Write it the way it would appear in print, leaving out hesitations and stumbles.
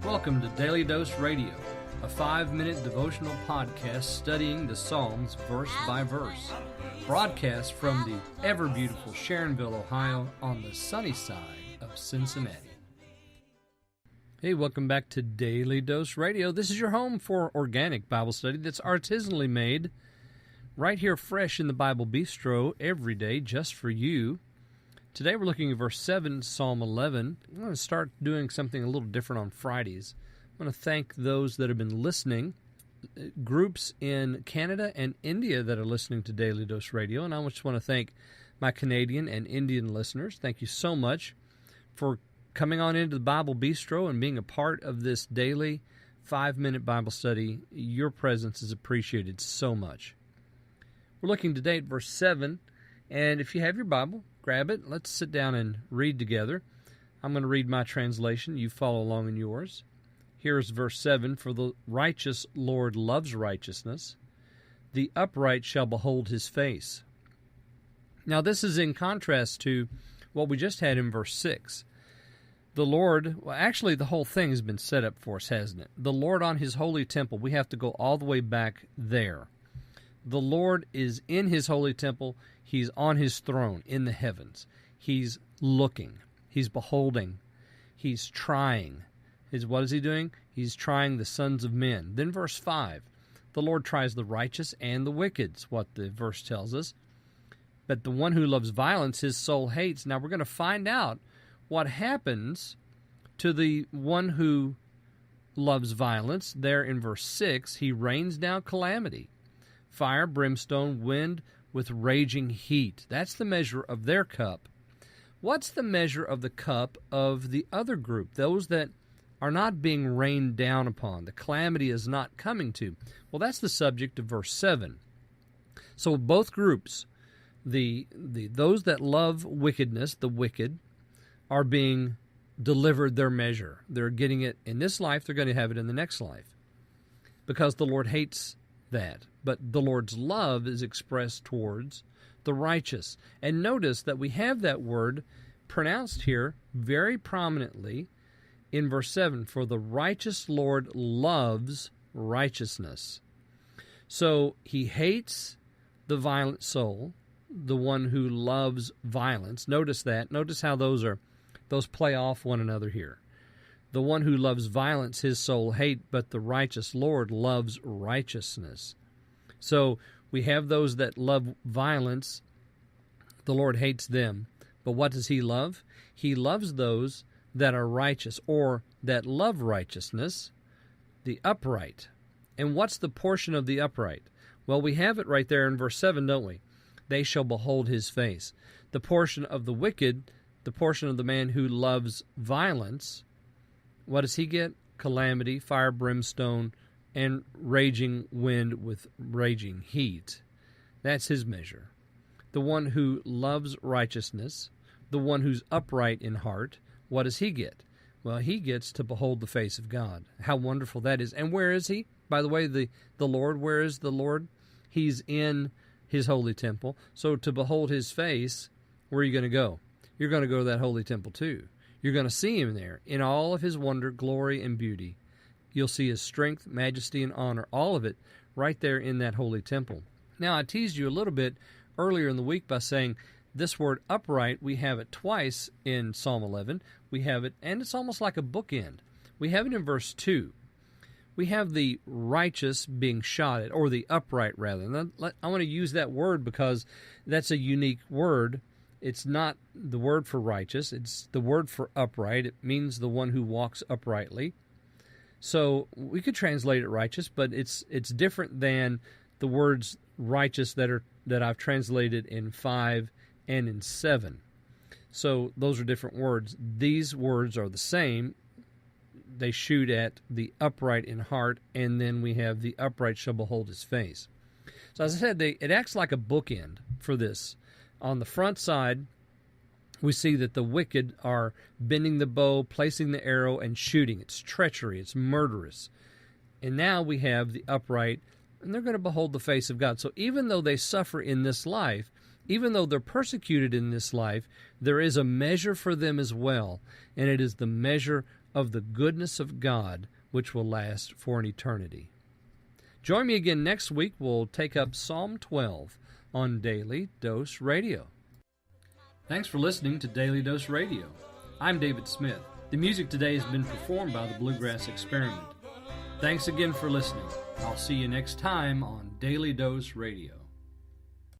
Welcome to Daily Dose Radio, a 5-minute devotional podcast studying the Psalms verse by verse. Broadcast from the ever-beautiful Sharonville, Ohio, on the sunny side of Cincinnati. Hey, welcome back to Daily Dose Radio. This is your home for organic Bible study that's artisanally made right here fresh in the Bible Bistro every day just for you. Today we're looking at verse 7, Psalm 11. I'm going to start doing something a little different on Fridays. I want to thank those that have been listening, groups in Canada and India that are listening to Daily Dose Radio, and I just want to thank my Canadian and Indian listeners. Thank you so much for coming on into the Bible Bistro and being a part of this daily 5-minute Bible study. Your presence is appreciated so much. We're looking today at verse 7, and if you have your Bible, grab it. Let's sit down and read together. I'm going to read my translation. You follow along in yours. Here's verse 7. For the righteous Lord loves righteousness. The upright shall behold his face. Now this is in contrast to what we just had in verse 6. The Lord, well, actually the whole thing has been set up for us, hasn't it? The Lord on his holy temple, we have to go all the way back there. The Lord is in his holy temple. He's on his throne in the heavens. He's looking. He's beholding. He's trying. What is he doing? He's trying the sons of men. Then verse 5, the Lord tries the righteous and the wicked, is what the verse tells us. But the one who loves violence, his soul hates. Now we're going to find out what happens to the one who loves violence. There in verse 6, he rains down calamity. Fire, brimstone, wind with raging heat. That's the measure of their cup. What's the measure of the cup of the other group, those that are not being rained down upon? The calamity is not coming to. Well, that's the subject of verse 7. So both groups, those that love wickedness, the wicked, are being delivered their measure. They're getting it in this life, they're going to have it in the next life. Because the Lord hates that. But the Lord's love is expressed towards the righteous. And notice that we have that word pronounced here very prominently in verse 7. For the righteous Lord loves righteousness. So he hates the violent soul, the one who loves violence. Notice that. Notice how those play off one another here. The one who loves violence, his soul hate, but the righteous Lord loves righteousness. So we have those that love violence. The Lord hates them. But what does he love? He loves those that are righteous or that love righteousness, the upright. And what's the portion of the upright? Well, we have it right there in verse 7, don't we? They shall behold his face. The portion of the wicked, the portion of the man who loves violence, what does he get? Calamity, fire, brimstone, and raging wind with raging heat. That's his measure. The one who loves righteousness, the one who's upright in heart, what does he get? Well, he gets to behold the face of God. How wonderful that is. And where is he? By the way, the Lord, where is the Lord? He's in his holy temple. So to behold his face, where are you going to go? You're going to go to that holy temple too. You're going to see him there in all of his wonder, glory, and beauty. You'll see his strength, majesty, and honor, all of it right there in that holy temple. Now, I teased you a little bit earlier in the week by saying this word upright, we have it twice in Psalm 11. We have it, and it's almost like a bookend. We have it in verse 2. We have the righteous being shot at, or the upright, rather. And I want to use that word because that's a unique word. It's not the word for righteous. It's the word for upright. It means the one who walks uprightly. So we could translate it righteous, but it's different than the words righteous that I've translated in 5 and in 7. So those are different words. These words are the same. They shoot at the upright in heart, and then we have the upright shall behold his face. So as I said, it acts like a bookend for this. On the front side, we see that the wicked are bending the bow, placing the arrow, and shooting. It's treachery. It's murderous. And now we have the upright, and they're going to behold the face of God. So even though they suffer in this life, even though they're persecuted in this life, there is a measure for them as well, and it is the measure of the goodness of God, which will last for an eternity. Join me again next week. We'll take up Psalm 12 on Daily Dose Radio. Thanks for listening to Daily Dose Radio. I'm David Smith. The music today has been performed by the Bluegrass Experiment. Thanks again for listening. I'll see you next time on Daily Dose Radio.